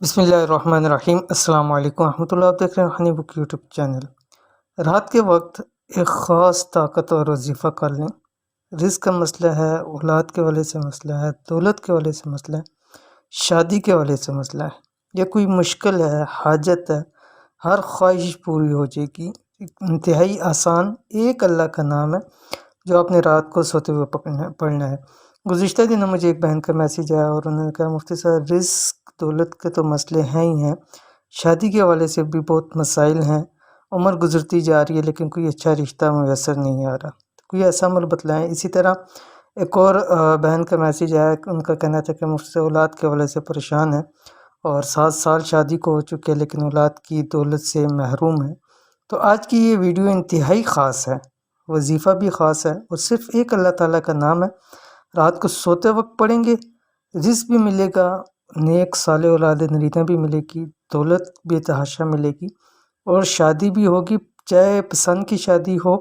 بسم اللہ الرحمن الرحیم۔ السلام علیکم ورحمۃ اللہ۔ آپ دیکھ رہے ہیں ہنی بک یوٹیوب چینل۔ رات کے وقت ایک خاص طاقت اور وظیفہ کر لیں۔ رزق کا مسئلہ ہے، اولاد کے والے سے مسئلہ ہے، دولت کے والے سے مسئلہ ہے، شادی کے والے سے مسئلہ ہے، یا کوئی مشکل ہے، حاجت ہے، ہر خواہش پوری ہو جائے گی۔ انتہائی آسان ایک اللہ کا نام ہے جو آپ نے رات کو سوتے ہوئے پڑھنا ہے۔ گزشتہ دنوں مجھے ایک بہن کا میسیج آیا اور انہوں نے کہا مفتی صاحب رزق دولت کے تو مسئلے ہیں ہی ہیں، شادی کے حوالے سے بھی بہت مسائل ہیں، عمر گزرتی جا رہی ہے لیکن کوئی اچھا رشتہ میسر نہیں آ رہا، کوئی ایسا عمل بتلائیں۔ اسی طرح ایک اور بہن کا میسیج آیا، ان کا کہنا تھا کہ مفتی اولاد کے حوالے سے پریشان ہے اور 7 سال شادی کو ہو چکے لیکن اولاد کی دولت سے محروم ہے۔ تو آج کی یہ ویڈیو انتہائی خاص ہے، وظیفہ بھی خاص ہے اور صرف ایک اللہ تعالیٰ کا نام ہے۔ رات کو سوتے وقت پڑھیں گے، رزق بھی ملے گا، نیک صالح اولاد نریدہ بھی ملے گی، دولت بھی تحاشا ملے گی اور شادی بھی ہوگی، چاہے پسند کی شادی ہو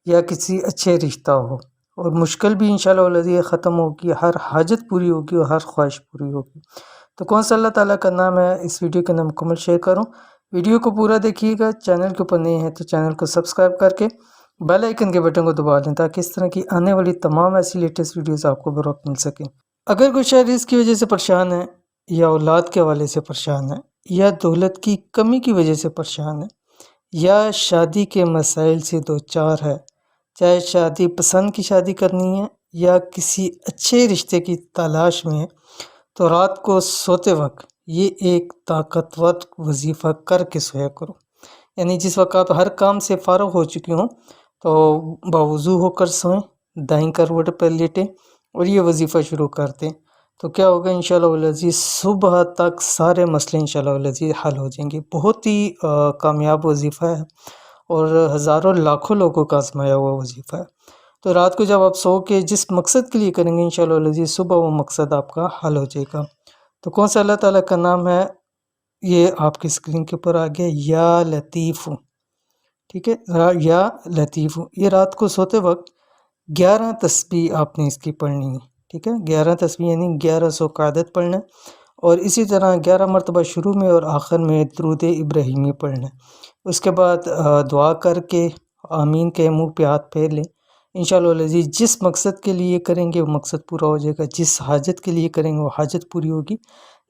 یا کسی اچھے رشتہ ہو، اور مشکل بھی انشاءاللہ والذی ختم ہوگی، ہر حاجت پوری ہوگی اور ہر خواہش پوری ہوگی۔ تو کون سا اللہ تعالیٰ کا نام ہے، اس ویڈیو کے اندر مکمل شیئر کروں۔ ویڈیو کو پورا دیکھیے گا، چینل کے اوپر نئے ہیں تو چینل کو سبسکرائب کر کے بیل آئیکن کے بٹن کو دبا دیں تاکہ اس طرح کی آنے والی تمام ایسی لیٹسٹ ویڈیوز آپ کو بر وقت مل سکیں۔ اگر کوئی شاید اس کی وجہ سے پریشان ہے، یا اولاد کے حوالے سے پریشان ہے، یا دولت کی کمی کی وجہ سے پریشان ہے، یا شادی کے مسائل سے دوچار ہے، چاہے شادی پسند کی شادی کرنی ہے یا کسی اچھے رشتے کی تلاش میں ہے، تو رات کو سوتے وقت یہ ایک طاقتور وظیفہ کر کے سویا کرو۔ یعنی جس وقت آپ ہر کام سے فارغ ہو چکے ہوں تو باوضو ہو کر سوئیں، دائیں کروٹ پر لیٹیں اور یہ وظیفہ شروع کر دیں، تو کیا ہوگا انشاءاللہ والعزیز صبح تک سارے مسئلے انشاءاللہ والعزیز حل ہو جائیں گے۔ بہت ہی کامیاب وظیفہ ہے اور ہزاروں لاکھوں لوگوں کا آزمایا ہوا وظیفہ ہے۔ تو رات کو جب آپ سو کے جس مقصد کے لیے کریں گے انشاءاللہ والعزیز صبح وہ مقصد آپ کا حل ہو جائے گا۔ تو کون سا اللہ تعالیٰ کا نام ہے، یہ آپ کی اسکرین کے اوپر آ گیا، یا لطیف، ٹھیک ہے، یا لطیف۔ یہ رات کو سوتے وقت 11 تسبیح آپ نے اس کی پڑھنی ہے، ٹھیک ہے، 11 تسبیح یعنی 1100 قعدت پڑھنا ہے، اور اسی طرح 11 مرتبہ شروع میں اور آخر میں درود ابراہیمی پڑھنا ہے۔ اس کے بعد دعا کر کے آمین کے منہ پہ ہاتھ پھیر لیں۔ انشاءاللہ العزیز جس مقصد کے لیے کریں گے وہ مقصد پورا ہو جائے گا، جس حاجت کے لیے کریں گے وہ حاجت پوری ہوگی،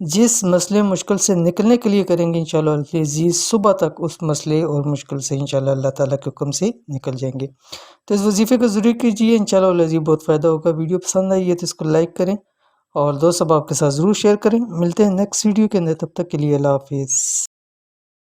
جس مسئلے مشکل سے نکلنے کے لیے کریں گے انشاءاللہ العزیز صبح تک اس مسئلے اور مشکل سے انشاءاللہ اللہ تعالیٰ کے حکم سے نکل جائیں گے۔ تو اس وظیفے کو ضرور کیجیے، انشاءاللہ العزیز بہت فائدہ ہوگا۔ ویڈیو پسند آئی ہے تو اس کو لائک کریں اور دوست احباب کے ساتھ ضرور شیئر کریں۔ ملتے ہیں نیکسٹ ویڈیو کے اندر، تب تک کے لیے اللہ حافظ۔